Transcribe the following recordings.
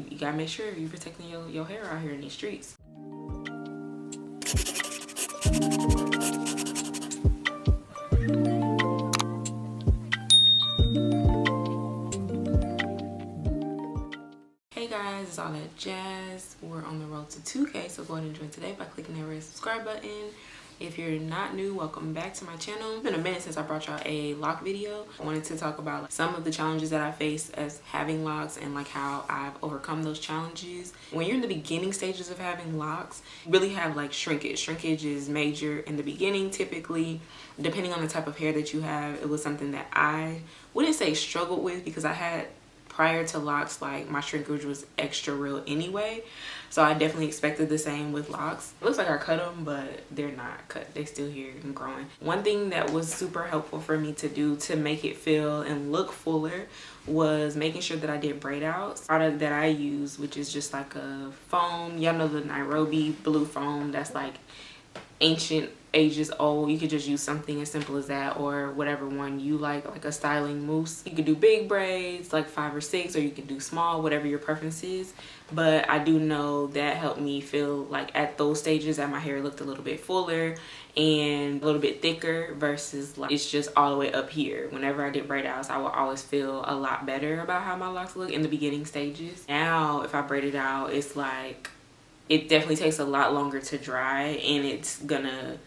you gotta make sure you're protecting your hair out here in these streets. Hey guys, it's all that jazz. We're on the road to 2K, so go ahead and join today by clicking that red subscribe button. If you're not new, welcome back to my channel. It's been a minute since I brought y'all a lock video. I wanted to talk about some of the challenges that I face as having locks and like how I've overcome those challenges. When you're in the beginning stages of having locks, you really have like shrinkage. Shrinkage is major in the beginning typically. Depending on the type of hair that you have, it was something that I wouldn't say struggled with because I had prior to locks, like my shrinkage was extra real anyway, so I definitely expected the same with locks. It looks like I cut them, but they're not cut, they still here and growing. One thing that was super helpful for me to do to make it feel and look fuller was making sure that I did braid outs. Product that I use, which is just like a foam, y'all know the Nairobi blue foam that's like ancient, ages old. You could just use something as simple as that or whatever one you like a styling mousse. You could do big braids like 5 or 6, or you can do small, whatever your preference is. But I do know that helped me feel like at those stages that my hair looked a little bit fuller and a little bit thicker versus like it's just all the way up here. Whenever I did braid outs, I would always feel a lot better about how my locks look in the beginning stages. Now if I braid it out, it's like it definitely takes a lot longer to dry, and it's gonna,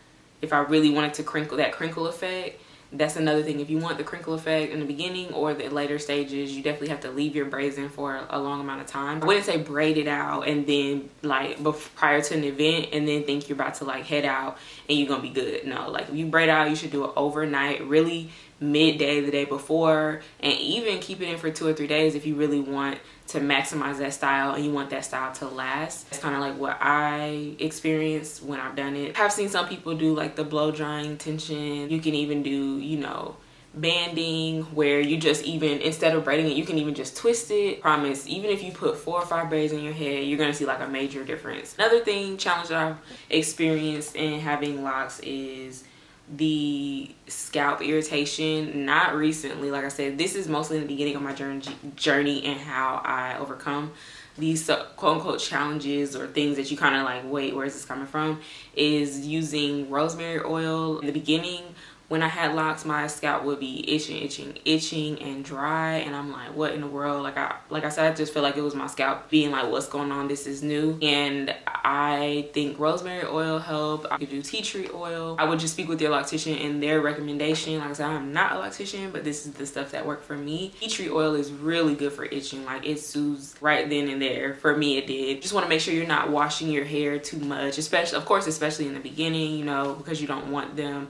if I really wanted to crinkle, that crinkle effect, that's another thing. If you want the crinkle effect in the beginning or the later stages, you definitely have to leave your braids in for a long amount of time. I wouldn't say braid it out and then like prior to an event and then think you're about to like head out and you're gonna be good. No, like if you braid out, you should do it overnight, really midday the day before, and even keep it in for 2 or 3 days if you really want to maximize that style and you want that style to last. It's kind of like what I experienced when I've done it. I've seen some people do like the blow drying tension. You can even do, you know, banding where you just even, instead of braiding it, you can even just twist it. Promise, even if you put 4 or 5 braids in your head, you're gonna see like a major difference. Another challenge that I've experienced in having locks is the scalp irritation. Not recently, like I said, this is mostly in the beginning of my journey and how I overcome these quote-unquote challenges or things that you kind of like, wait, where is this coming from, is using rosemary oil. In the beginning when I had locks, my scalp would be itching and dry, and I'm like, what in the world? Like I said, I just feel like it was my scalp being like, what's going on, this is new. And I think rosemary oil helped. I could do tea tree oil. I would just speak with your loctician and their recommendation. Like I said, I'm not a loctician, but this is the stuff that worked for me. Tea tree oil is really good for itching. Like it soothes right then and there. For me, it did. Just want to make sure you're not washing your hair too much, especially in the beginning, you know, because you don't want them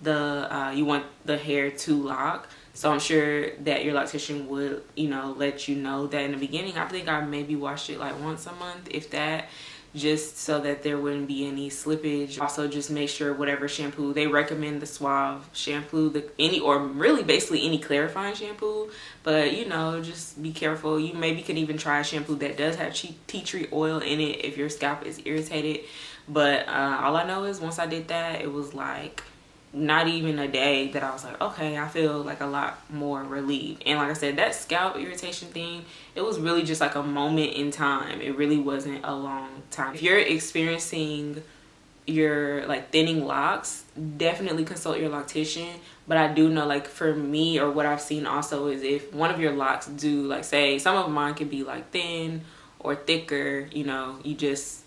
you want the hair to lock. So I'm sure that your loctician would, you know, let you know that in the beginning. I think I maybe washed it like once a month, if that, just so that there wouldn't be any slippage. Also, just make sure whatever shampoo they recommend, the Suave shampoo, or really basically any clarifying shampoo, but you know, just be careful. You maybe could even try a shampoo that does have tea tree oil in it if your scalp is irritated. But all I know is once I did that, it was like not even a day that I was like, okay, I feel like a lot more relieved. And like I said, that scalp irritation thing, it was really just like a moment in time. It really wasn't a long time. If you're experiencing your like thinning locks, definitely consult your loctician. But I do know, like for me, or what I've seen also, is if one of your locks do, like say some of mine could be like thin or thicker, you know, it's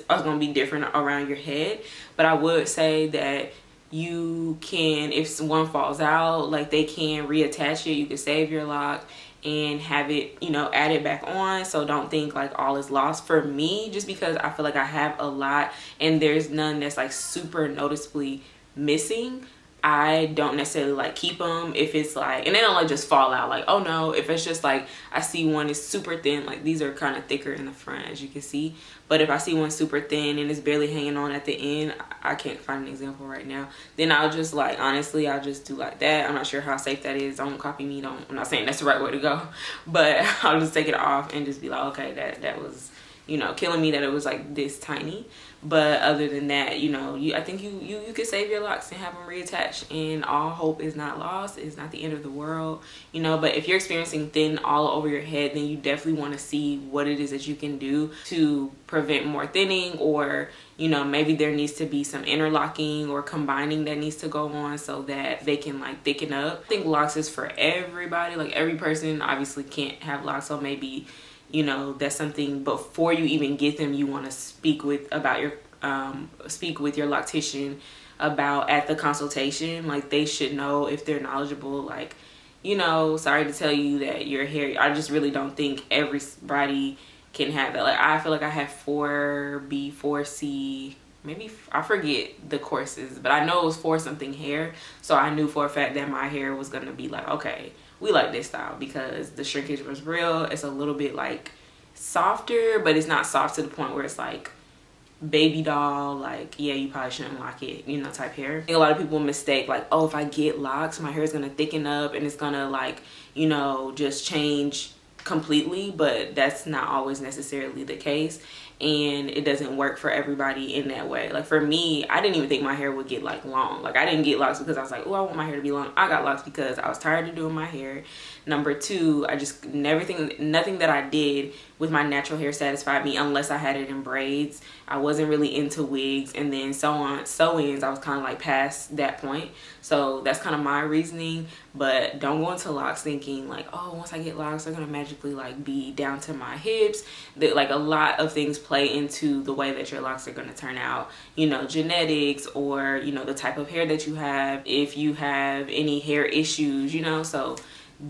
gonna be different around your head. But I would say that you can, if one falls out, like they can reattach it. You can save your lock and have it, you know, add it back on. So don't think like all is lost. For me, just because I feel like I have a lot and there's none that's like super noticeably missing, I don't necessarily like keep them. If it's like, and they don't like just fall out, like, oh no. If it's just like I see one is super thin, like these are kind of thicker in the front, as you can see, but if I see one super thin and it's barely hanging on at the end, I can't find an example right now, then I'll just like, honestly, I'll just do like that. I'm not sure how safe that is. Don't copy me. I'm not saying that's the right way to go, but I'll just take it off and just be like, okay, that was, you know, killing me that it was like this tiny. But other than that, you know, I think you could save your locks and have them reattached, and all hope is not lost. It's not the end of the world, you know. But if you're experiencing thin all over your head, then you definitely want to see what it is that you can do to prevent more thinning, or, you know, maybe there needs to be some interlocking or combining that needs to go on so that they can like thicken up. I think locks is for everybody. Like, every person obviously can't have locks, so maybe, you know, that's something before you even get them, you want to speak with your loctician about at the consultation. Like, they should know, if they're knowledgeable, like, you know, sorry to tell you that your hair, I just really don't think everybody can have that. Like, I feel like I have 4B, 4C, maybe, I forget the courses, but I know it was 4 something hair. So I knew for a fact that my hair was gonna be like, okay, we like this style, because the shrinkage was real. It's a little bit like softer, but it's not soft to the point where it's like baby doll, like, yeah, you probably shouldn't lock it, you know, type hair. I think a lot of people mistake, like, oh, if I get locks, my hair is gonna thicken up and it's gonna, like, you know, just change completely. But that's not always necessarily the case, and it doesn't work for everybody in that way. Like, for me, I didn't even think my hair would get like long. Like, I didn't get locks because I was like, oh, I want my hair to be long. I got locks because I was tired of doing my hair. Number 2, I just nothing that I did with my natural hair satisfied me unless I had it in braids. I wasn't really into wigs, and then sew-ins, I was kind of like past that point. So that's kind of my reasoning. But don't go into locks thinking like, oh, once I get locks, they're gonna magically like be down to my hips. Like, a lot of things play into the way that your locks are gonna turn out, you know, genetics, or, you know, the type of hair that you have, if you have any hair issues, you know. So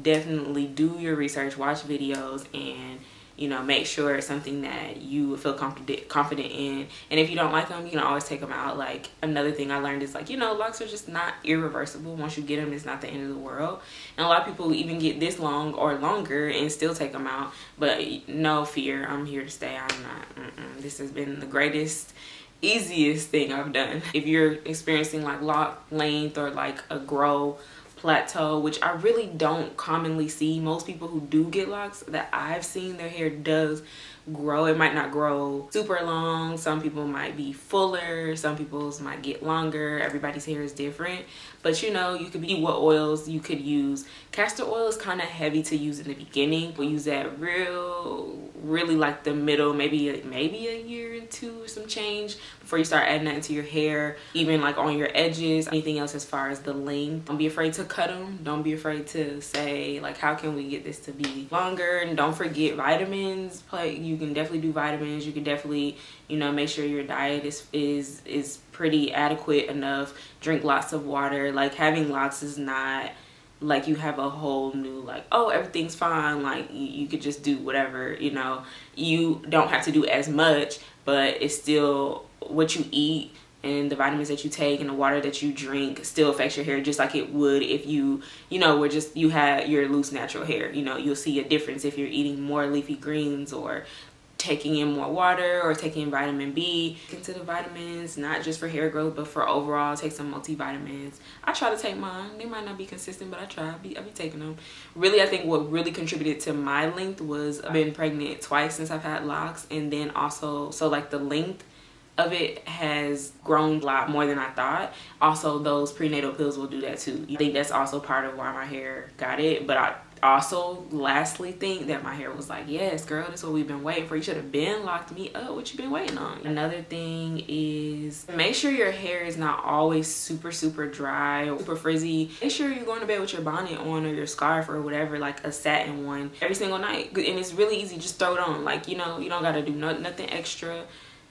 definitely do your research, watch videos, and, you know, make sure it's something that you feel confident in. And if you don't like them, you can always take them out. Like, another thing I learned is, like, you know, locks are just not irreversible. Once you get them, it's not the end of the world. And a lot of people even get this long or longer and still take them out. But no fear, I'm here to stay. I'm not, this has been the greatest, easiest thing I've done. If you're experiencing like lock length or like a grow plateau, which I really don't commonly see, most people who do get locks that I've seen, their hair does grow. It might not grow super long. Some people might be fuller, some people's might get longer. Everybody's hair is different. But, you know, you could be what oils you could use. Castor oil is kind of heavy to use in the beginning. We use that really like the middle, maybe a year or 2 or some change before you start adding that into your hair, even like on your edges. Anything else as far as the length, don't be afraid to cut them. Don't be afraid to say like, how can we get this to be longer? And don't forget vitamins. You can definitely do vitamins. You can definitely, you know, make sure your diet is pretty adequate enough. Drink lots of water. Like, having locks is not like you have a whole new like, oh, everything's fine, like you could just do whatever, you know. You don't have to do as much, but it's still what you eat and the vitamins that you take and the water that you drink still affects your hair, just like it would if you know, you had your loose natural hair. You know, you'll see a difference if you're eating more leafy greens or taking in more water or taking in vitamin B. Into the vitamins, not just for hair growth, but for overall. Take some multivitamins. I try to take mine. They might not be consistent, but I try. I be taking them. Really, I think what really contributed to my length was I've been pregnant twice since I've had locks, and then also, so like the length of it has grown a lot more than I thought. Also, those prenatal pills will do that too. I think that's also part of why my hair got it. But I also lastly think that my hair was like, yes girl, this is what we've been waiting for. You should have been locked me up. What you been waiting on? Another thing is, make sure your hair is not always super dry or super frizzy. Make sure you're going to bed with your bonnet on or your scarf or whatever, like a satin one, every single night. And it's really easy, just throw it on. Like, you know, you don't got to do nothing extra.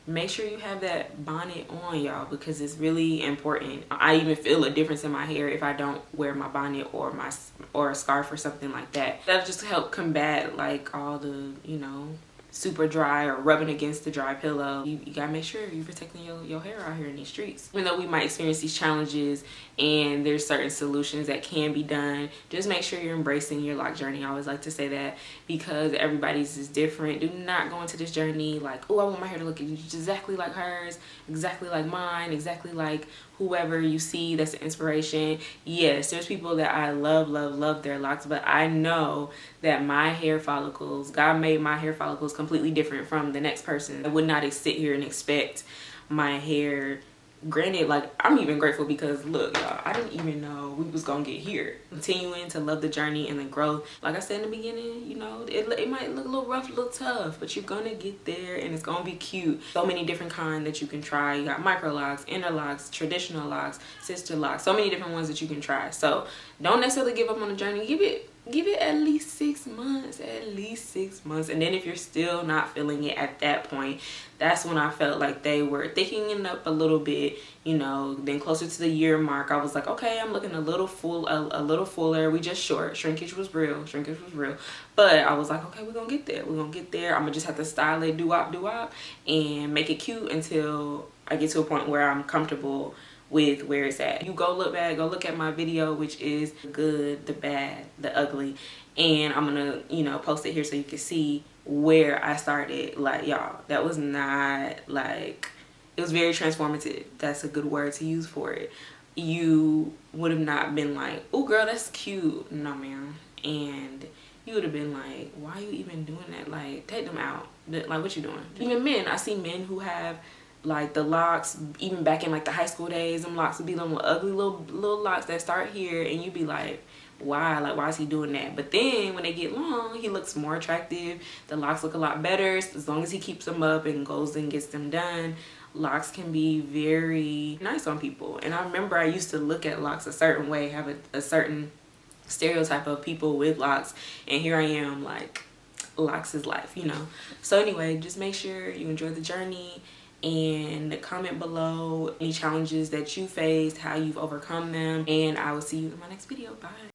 Make sure you have that bonnet on, y'all, because it's really important. I even feel a difference in my hair if I don't wear my bonnet or a scarf or something like that. That'll just help combat like all the, you know, super dry or rubbing against the dry pillow. You gotta make sure you're protecting your hair out here in these streets. Even though we might experience these challenges and there's certain solutions that can be done, just make sure you're embracing your lock journey. I always like to say that, because everybody's is different. Do not go into this journey like, oh, I want my hair to look exactly like hers, exactly like mine, exactly like whoever you see that's an inspiration. Yes, there's people that I love their locks, but I know that my hair follicles, God made my hair follicles completely different from the next person. I would not sit here and expect my hair, granted, like, I'm even grateful because look, y'all, I didn't even know we was gonna get here. Continuing to love the journey and the growth. Like I said in the beginning, you know, it might look a little rough, a little tough, but you're gonna get there and it's gonna be cute. So many different kinds that you can try. You got micro locks, inner locks, traditional locks, sister locks, so many different ones that you can try. So don't necessarily give up on the journey. Give it at least 6 months, and then if you're still not feeling it at that point, that's when I felt like they were thickening up a little bit, you know. Then closer to the year mark, I was like, okay, I'm looking a little fuller. We just short. Shrinkage was real, but I was like, okay, we're gonna get there. I'm gonna just have to style it, do-wop, and make it cute until I get to a point where I'm comfortable with where it's at. You go look back, go look at my video, which is the good, the bad, the ugly, and I'm gonna, you know, post it here so you can see where I started. Like, y'all, that was not like, it was very transformative. That's a good word to use for it. You would have not been like, oh girl, that's cute. No ma'am. And you would have been like, why are you even doing that? Like, take them out. Like, what you doing? Even men, I see men who have like the locks, even back in like the high school days, them locks would be them ugly little locks that start here, and you'd be like, why? Like, why is he doing that? But then when they get long, he looks more attractive. The locks look a lot better as long as he keeps them up and goes and gets them done. Locks can be very nice on people. And I remember I used to look at locks a certain way, have a certain stereotype of people with locks, and here I am like, locks is life, you know. So anyway, just make sure you enjoy the journey and comment below any challenges that you faced, how you've overcome them, and I will see you in my next video. Bye.